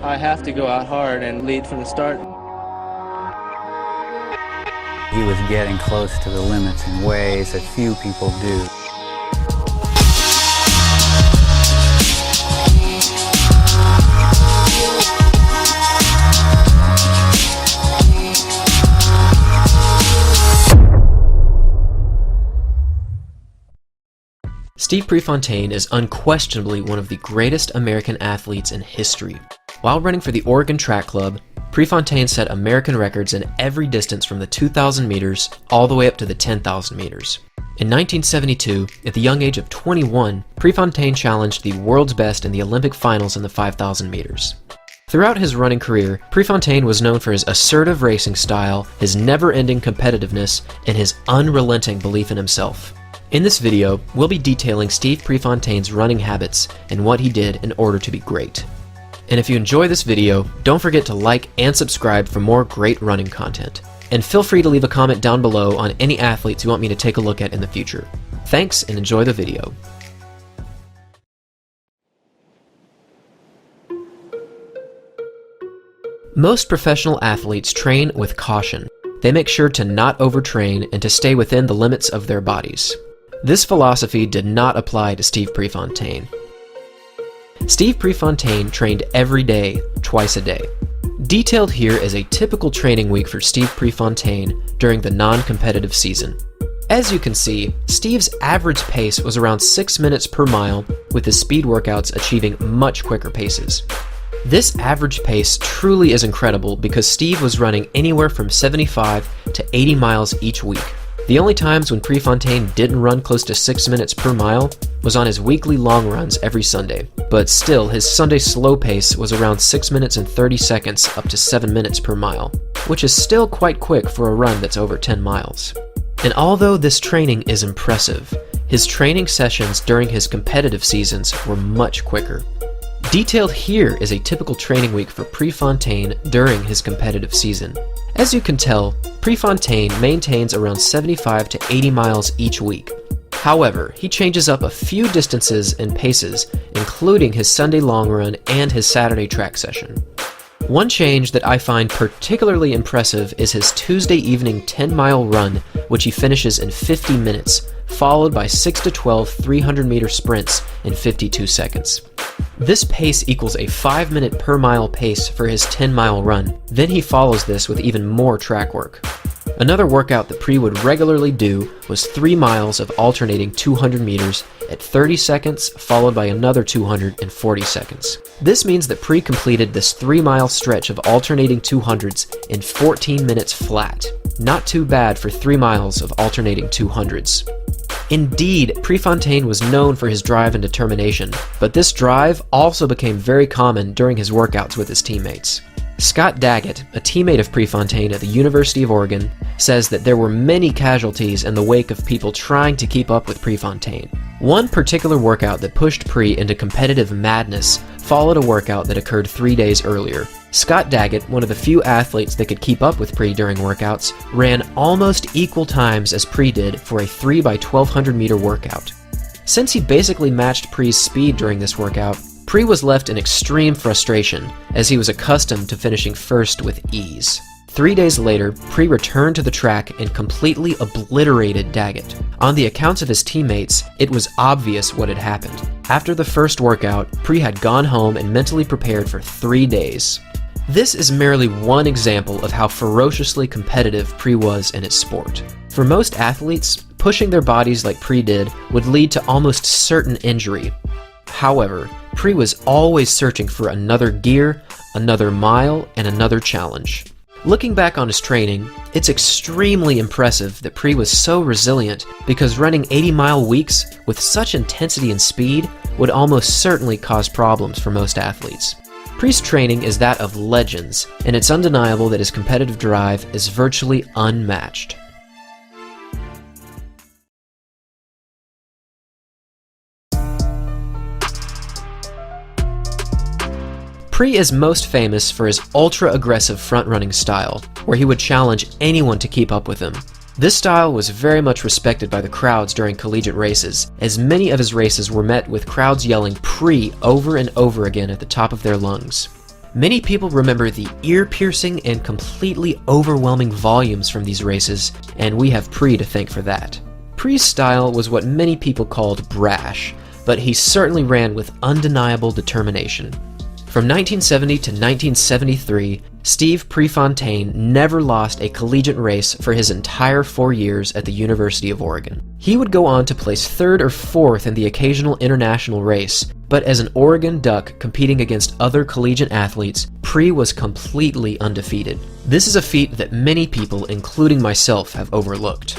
I have to go out hard and lead from the start. He was getting close to the limits in ways that few people do. Steve Prefontaine is unquestionably one of the greatest American athletes in history. While running for the Oregon Track Club, Prefontaine set American records in every distance from the 2,000 meters all the way up to the 10,000 meters. In 1972, at the young age of 21, Prefontaine challenged the world's best in the Olympic finals in the 5,000 meters. Throughout his running career, Prefontaine was known for his assertive racing style, his never-ending competitiveness, and his unrelenting belief in himself. In this video, we'll be detailing Steve Prefontaine's running habits and what he did in order to be great. And if you enjoy this video, don't forget to like and subscribe for more great running content. And feel free to leave a comment down below on any athletes you want me to take a look at in the future. Thanks and enjoy the video. Most professional athletes train with caution. They make sure to not overtrain and to stay within the limits of their bodies. This philosophy did not apply to Steve Prefontaine. Steve Prefontaine trained every day, twice a day. Detailed here is a typical training week for Steve Prefontaine during the non-competitive season. As you can see, Steve's average pace was around 6 minutes per mile, with his speed workouts achieving much quicker paces. This average pace truly is incredible because Steve was running anywhere from 75 to 80 miles each week. The only times when Prefontaine didn't run close to 6 minutes per mile was on his weekly long runs every Sunday, but still his Sunday slow pace was around 6 minutes and 30 seconds up to 7 minutes per mile, which is still quite quick for a run that's over 10 miles. And although this training is impressive, his training sessions during his competitive seasons were much quicker. Detailed here is a typical training week for Prefontaine during his competitive season. As you can tell, Prefontaine maintains around 75 to 80 miles each week. However, he changes up a few distances and paces, including his Sunday long run and his Saturday track session. One change that I find particularly impressive is his Tuesday evening 10-mile run, which he finishes in 50 minutes, followed by 6 to 12 300-meter sprints in 52 seconds. This pace equals a 5-minute per mile pace for his 10-mile run. Then he follows this with even more track work. Another workout that Pre would regularly do was 3 miles of alternating 200 meters at 30 seconds, followed by another 200 in 40 seconds. This means that Pre completed this 3-mile stretch of alternating 200s in 14 minutes flat. Not too bad for 3 miles of alternating 200s. Indeed, Prefontaine was known for his drive and determination, but this drive also became very common during his workouts with his teammates. Scott Daggett, a teammate of Prefontaine at the University of Oregon, says that there were many casualties in the wake of people trying to keep up with Prefontaine. One particular workout that pushed Pre into competitive madness followed a workout that occurred 3 days earlier. Scott Daggett, one of the few athletes that could keep up with Pre during workouts, ran almost equal times as Pre did for a 3 by 1200 meter workout. Since he basically matched Pre's speed during this workout, Pre was left in extreme frustration, as he was accustomed to finishing first with ease. 3 days later, Pre returned to the track and completely obliterated Daggett. On the accounts of his teammates, it was obvious what had happened. After the first workout, Pre had gone home and mentally prepared for 3 days. This is merely one example of how ferociously competitive Pre was in his sport. For most athletes, pushing their bodies like Pre did would lead to almost certain injury. However, Pre was always searching for another gear, another mile, and another challenge. Looking back on his training, it's extremely impressive that Pre was so resilient because running 80-mile weeks with such intensity and speed would almost certainly cause problems for most athletes. Pre's training is that of legends, and it's undeniable that his competitive drive is virtually unmatched. Pre is most famous for his ultra-aggressive front-running style, where he would challenge anyone to keep up with him. This style was very much respected by the crowds during collegiate races, as many of his races were met with crowds yelling "Pre" over and over again at the top of their lungs. Many people remember the ear-piercing and completely overwhelming volumes from these races, and we have Pre to thank for that. Pre's style was what many people called brash, but he certainly ran with undeniable determination. From 1970 to 1973, Steve Prefontaine never lost a collegiate race for his entire 4 years at the University of Oregon. He would go on to place 3rd or 4th in the occasional international race, but as an Oregon Duck competing against other collegiate athletes, Pre was completely undefeated. This is a feat that many people, including myself, have overlooked.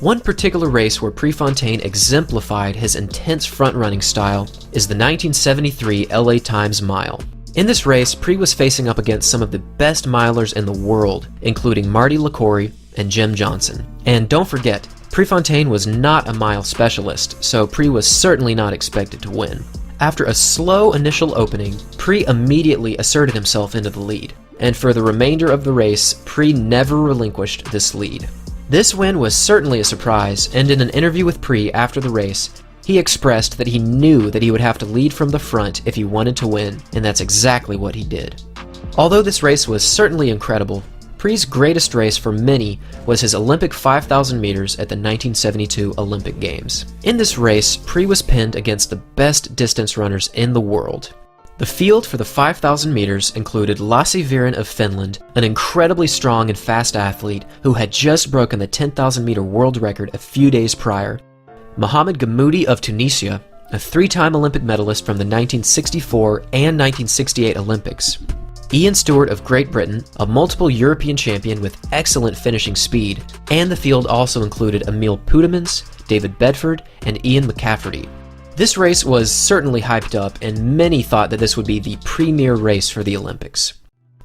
One particular race where Prefontaine exemplified his intense front-running style is the 1973 LA Times Mile. In this race, Pre was facing up against some of the best milers in the world, including Marty LaCouri and Jim Johnson. And don't forget, Prefontaine was not a mile specialist, so Pre was certainly not expected to win. After a slow initial opening, Pre immediately asserted himself into the lead, and for the remainder of the race, Pre never relinquished this lead. This win was certainly a surprise, and in an interview with Pre after the race, he expressed that he knew that he would have to lead from the front if he wanted to win, and that's exactly what he did. Although this race was certainly incredible, Pre's greatest race for many was his Olympic 5,000 meters at the 1972 Olympic Games. In this race, Pre was pinned against the best distance runners in the world. The field for the 5,000 meters included Lassi Viren of Finland, an incredibly strong and fast athlete who had just broken the 10,000 meter world record a few days prior, Mohamed Gammoudi of Tunisia, a 3-time Olympic medalist from the 1964 and 1968 Olympics, Ian Stewart of Great Britain, a multiple European champion with excellent finishing speed, and the field also included Emil Poudemans, David Bedford, and Ian McCafferty. This race was certainly hyped up, and many thought that this would be the premier race for the Olympics.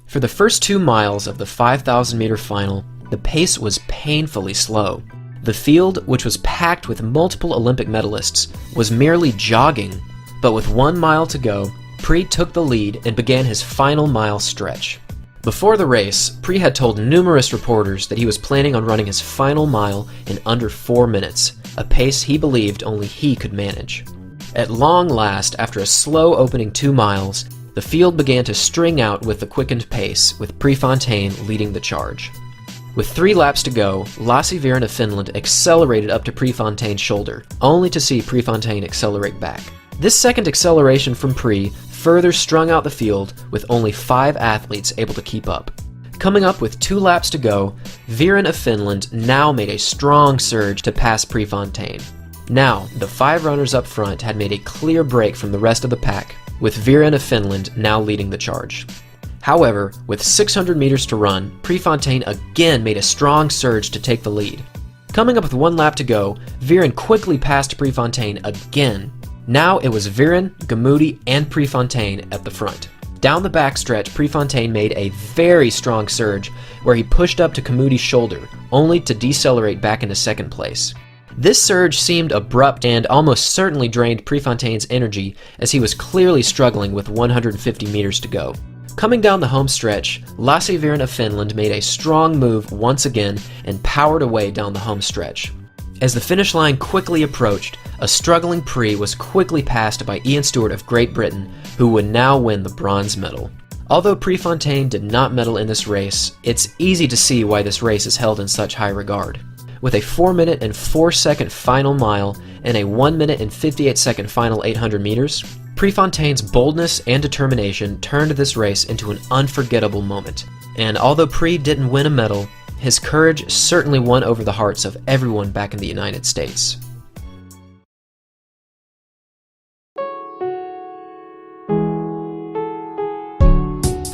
For the first 2 miles of the 5,000 meter final, the pace was painfully slow. The field, which was packed with multiple Olympic medalists, was merely jogging, but with 1 mile to go, Pre took the lead and began his final mile stretch. Before the race, Pre had told numerous reporters that he was planning on running his final mile in under 4 minutes, a pace he believed only he could manage. At long last, after a slow opening 2 miles, the field began to string out with the quickened pace, with Prefontaine leading the charge. With 3 laps to go, Lassi Viren of Finland accelerated up to Prefontaine's shoulder, only to see Prefontaine accelerate back. This second acceleration from Pre further strung out the field, with only 5 athletes able to keep up. Coming up with 2 laps to go, Viren of Finland now made a strong surge to pass Prefontaine. Now, the 5 runners up front had made a clear break from the rest of the pack, with Viren of Finland now leading the charge. However, with 600 meters to run, Prefontaine again made a strong surge to take the lead. Coming up with 1 lap to go, Viren quickly passed Prefontaine again. Now it was Viren, Gammoudi, and Prefontaine at the front. Down the backstretch, Prefontaine made a very strong surge where he pushed up to Gammoudi's shoulder, only to decelerate back into second place. This surge seemed abrupt and almost certainly drained Prefontaine's energy, as he was clearly struggling with 150 meters to go. Coming down the home stretch, Lassi Viren of Finland made a strong move once again and powered away down the home stretch. As the finish line quickly approached, a struggling Pre was quickly passed by Ian Stewart of Great Britain, who would now win the bronze medal. Although Prefontaine did not medal in this race, it's easy to see why this race is held in such high regard. With a 4-minute and 4-second final mile and a 1-minute and 58-second final 800 meters, Prefontaine's boldness and determination turned this race into an unforgettable moment. And although Pre didn't win a medal, his courage certainly won over the hearts of everyone back in the United States.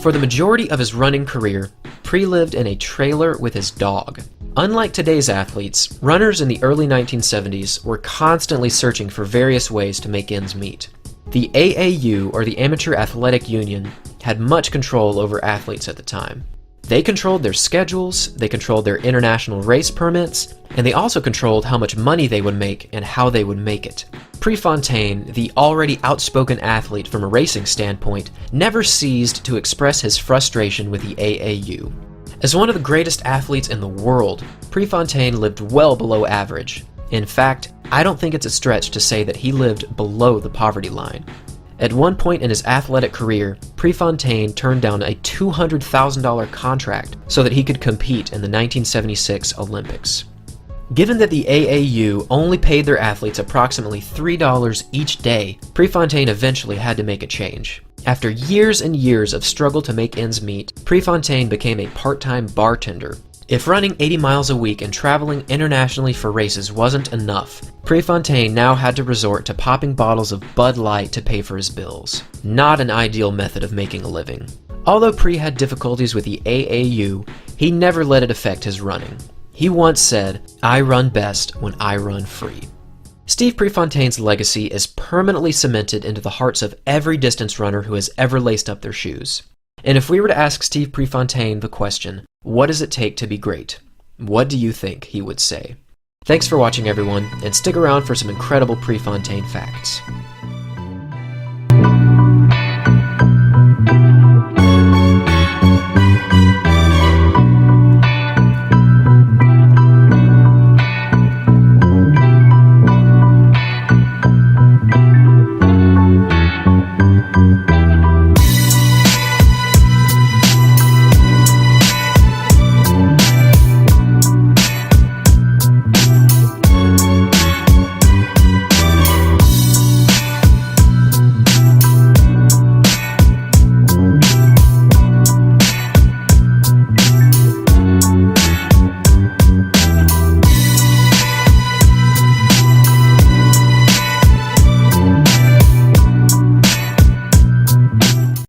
For the majority of his running career, Pre lived in a trailer with his dog. Unlike today's athletes, runners in the early 1970s were constantly searching for various ways to make ends meet. The AAU, or the Amateur Athletic Union, had much control over athletes at the time. They controlled their schedules, they controlled their international race permits, and they also controlled how much money they would make and how they would make it. Prefontaine, the already outspoken athlete from a racing standpoint, never ceased to express his frustration with the AAU. As one of the greatest athletes in the world, Prefontaine lived well below average. In fact, I don't think it's a stretch to say that he lived below the poverty line. At one point in his athletic career, Prefontaine turned down a $200,000 contract so that he could compete in the 1976 Olympics. Given that the AAU only paid their athletes approximately $3 each day, Prefontaine eventually had to make a change. After years and years of struggle to make ends meet, Prefontaine became a part-time bartender. If running 80 miles a week and traveling internationally for races wasn't enough, Prefontaine now had to resort to popping bottles of Bud Light to pay for his bills. Not an ideal method of making a living. Although Pre had difficulties with the AAU, he never let it affect his running. He once said, "I run best when I run free." Steve Prefontaine's legacy is permanently cemented into the hearts of every distance runner who has ever laced up their shoes. And if we were to ask Steve Prefontaine the question, what does it take to be great? What do you think he would say? Thanks for watching, everyone, and stick around for some incredible Prefontaine facts.